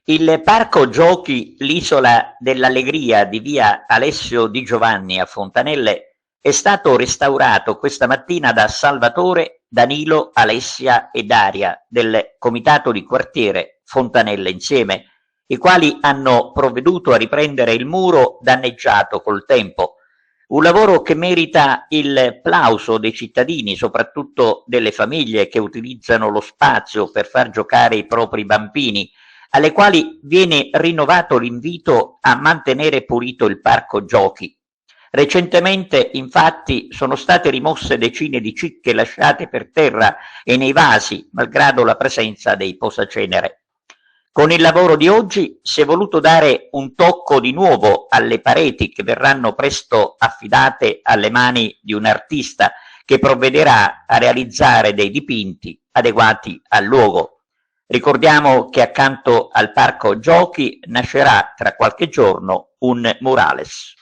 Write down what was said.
Il parco giochi L'Isola dell'Allegria di via Alessio Di Giovanni a Fontanelle è stato restaurato questa mattina da Salvatore, Danilo, Alessia e Daria del comitato di quartiere Fontanelle Insieme, i quali hanno provveduto a riprendere il muro danneggiato col tempo. Un lavoro che merita il plauso dei cittadini, soprattutto delle famiglie che utilizzano lo spazio per far giocare i propri bambini, alle quali viene rinnovato l'invito a mantenere pulito il parco giochi. Recentemente, infatti, sono state rimosse decine di cicche lasciate per terra e nei vasi, malgrado la presenza dei posacenere. Con il lavoro di oggi si è voluto dare un tocco di nuovo alle pareti che verranno presto affidate alle mani di un artista che provvederà a realizzare dei dipinti adeguati al luogo. Ricordiamo che accanto al parco giochi nascerà tra qualche giorno un murales.